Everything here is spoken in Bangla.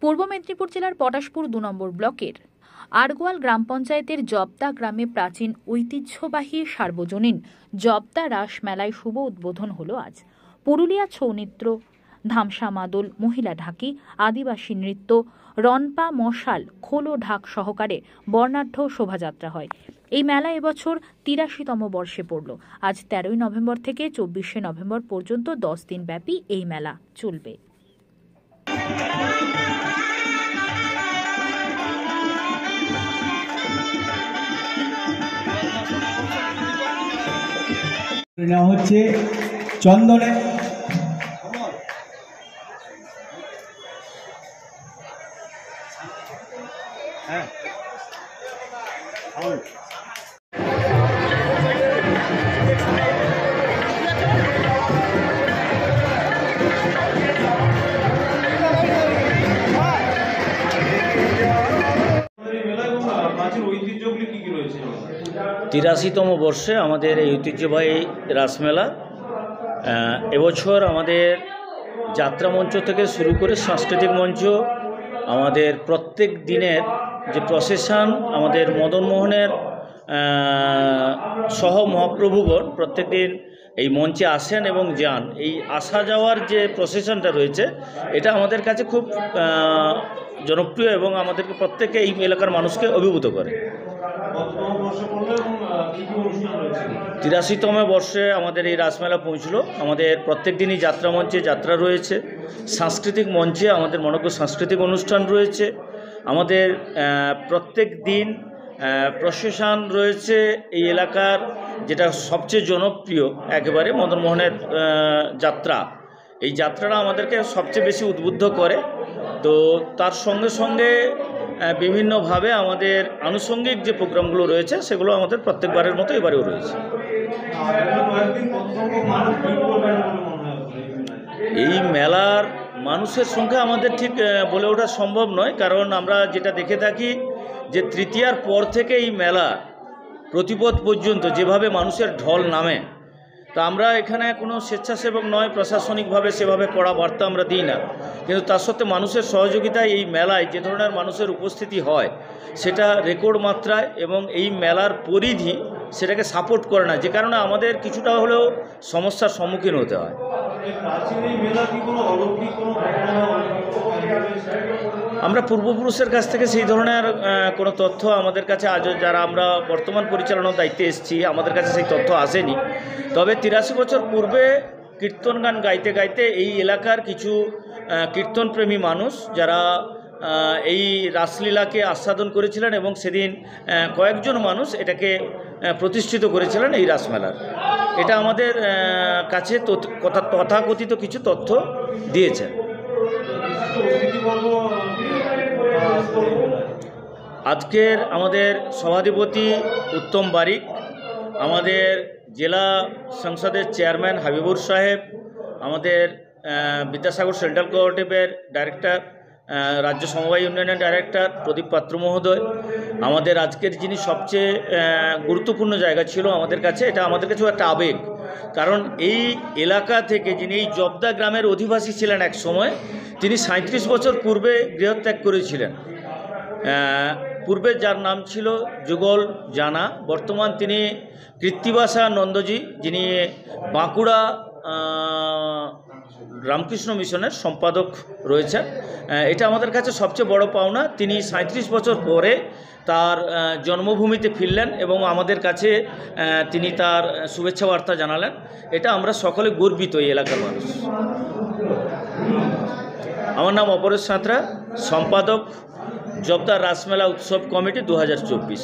পূর্ব মেদিনীপুর জেলার পটাশপুর ২ নম্বর ব্লকের আড়গোয়াল গ্রাম পঞ্চায়েতের জবদা গ্রামে প্রাচীন ঐতিহ্যবাহী সার্বজনীন জবদা রাস মেলায় শুভ উদ্বোধন হলো আজ। পুরুলিয়া ছৌ নৃত্য, ধামসা মাদল, মহিলা ঢাকি, আদিবাসী নৃত্য, রনপা, মশাল, খোলো ঢাক সহকারে বর্ণাঢ্য শোভাযাত্রা হয়। এই মেলা এবছর ৮৩তম বর্ষে পড়ল। আজ ১৩ই নভেম্বর থেকে ২৪শে নভেম্বর পর্যন্ত ১০ দিন ব্যাপী এই মেলা চলবে। হচ্ছে চন্দনে তিরাশিতম বর্ষে আমাদের এই ঐতিহ্যবাহী রাসমেলা। এবছর আমাদের যাত্রা মঞ্চ থেকে শুরু করে সাংস্কৃতিক মঞ্চ, আমাদের প্রত্যেক দিনের যে প্রসেশন, আমাদের মদনমোহনের সহ মহাপ্রভুগণ প্রত্যেক দিন এই মঞ্চে আসেন এবং যান। এই আসা যাওয়ার যে প্রসেশনটা রয়েছে, এটা আমাদের কাছে খুব জনপ্রিয় এবং আমাদেরকে প্রত্যেকে এই এলাকার মানুষকে অভিভূত করে। ৮৩তম বর্ষে আমাদের এই রাসমেলা পৌঁছলো। আমাদের প্রত্যেক দিনই যাত্রা মঞ্চে যাত্রা রয়েছে, সাংস্কৃতিক মঞ্চে আমাদের মনোজ্ঞ সাংস্কৃতিক অনুষ্ঠান রয়েছে, আমাদের প্রত্যেক দিন প্রসেশন রয়েছে। এই এলাকার যেটা সবচেয়ে জনপ্রিয় একেবারে মদনমোহনের যাত্রা, এই যাত্রাটা আমাদেরকে সবচেয়ে বেশি উদ্বুদ্ধ করে। তো তার সঙ্গে সঙ্গে বিভিন্নভাবে আমাদের আনুষঙ্গিক যে প্রোগ্রামগুলো রয়েছে, সেগুলো আমাদের প্রত্যেকবারের মতো এবারেও রয়েছে। এই মেলার মানুষের সংখ্যা আমাদের ঠিক বলে ওঠা সম্ভব নয়, কারণ আমরা যেটা দেখে থাকি যে তৃতীয়ার পর থেকে এই মেলা প্রতিপদ পর্যন্ত যেভাবে মানুষের ঢল নামে, তা আমরা এখানে কোনো স্বেচ্ছাসেবক নয়, প্রশাসনিকভাবে সেভাবে কড়া বার্তা আমরা দিই না, কিন্তু তার সত্ত্বেও মানুষের সহযোগিতায় এই মেলায় যে ধরনের মানুষের উপস্থিতি হয় সেটা রেকর্ড মাত্রায়, এবং এই মেলার পরিধি সেটাকে সাপোর্ট করে না, যে কারণে আমাদের কিছুটা হলেও সমস্যার সম্মুখীন হতে হয়। আমরা পূর্বপুরুষের কাছ থেকে সেই ধরনের কোনো তথ্য আমাদের কাছে আজও, যারা আমরা বর্তমান পরিচালনার দায়িত্বে এসেছি, আমাদের কাছে সেই তথ্য আসেনি। তবে ৮৩ বছর পূর্বে কীর্তন গান গাইতে গাইতে এই এলাকার কিছু কীর্তনপ্রেমী মানুষ, যারা এই রাসলীলাকে আস্বাদন করেছিলেন, এবং সেদিন কয়েকজন মানুষ এটাকে প্রতিষ্ঠিত করেছিলেন এই রাসমেলার। এটা আমাদের কাছে তথাকথিত কিছু তথ্য দিয়েছেন। আজকের আমাদের সভাধিপতি উত্তম বারিক, আমাদের জেলা সংসদের চেয়ারম্যান হাবিবুর সাহেব, আমাদের বিদ্যাসাগর সেন্ট্রাল কোঅপারেটিভের ডাইরেক্টর, রাজ্য সমবায় উন্নয়নের ডাইরেক্টর প্রদীপ পাত্র মহোদয়, আমাদের আজকের যিনি সবচেয়ে গুরুত্বপূর্ণ জায়গা ছিল আমাদের কাছে, এটা আমাদের কাছেও একটা আবেগ, কারণ এই এলাকা থেকে যিনি এই জবদা গ্রামের অধিবাসী ছিলেন এক সময়, তিনি ৩৭ বছর পূর্বে গৃহত্যাগ করেছিলেন। পূর্বে যার নাম ছিল যুগল জানা, বর্তমান তিনি কৃত্তিবাসা নন্দজি, যিনি বাঁকুড়া রামকৃষ্ণ মিশনের সম্পাদক রয়েছেন। এটা আমাদের কাছে সবচেয়ে বড় পাওনা। তিনি ৩৭ বছর পরে তার জন্মভূমিতে ফিরলেন এবং আমাদের কাছে তিনি তার শুভেচ্ছা বার্তা জানালেন। এটা আমরা সকলে গর্বিত এই এলাকার মানুষ। আমার নাম অপরেশ সাঁতরা, সম্পাদক জবদা রাসমেলা উৎসব কমিটি ২০২৪।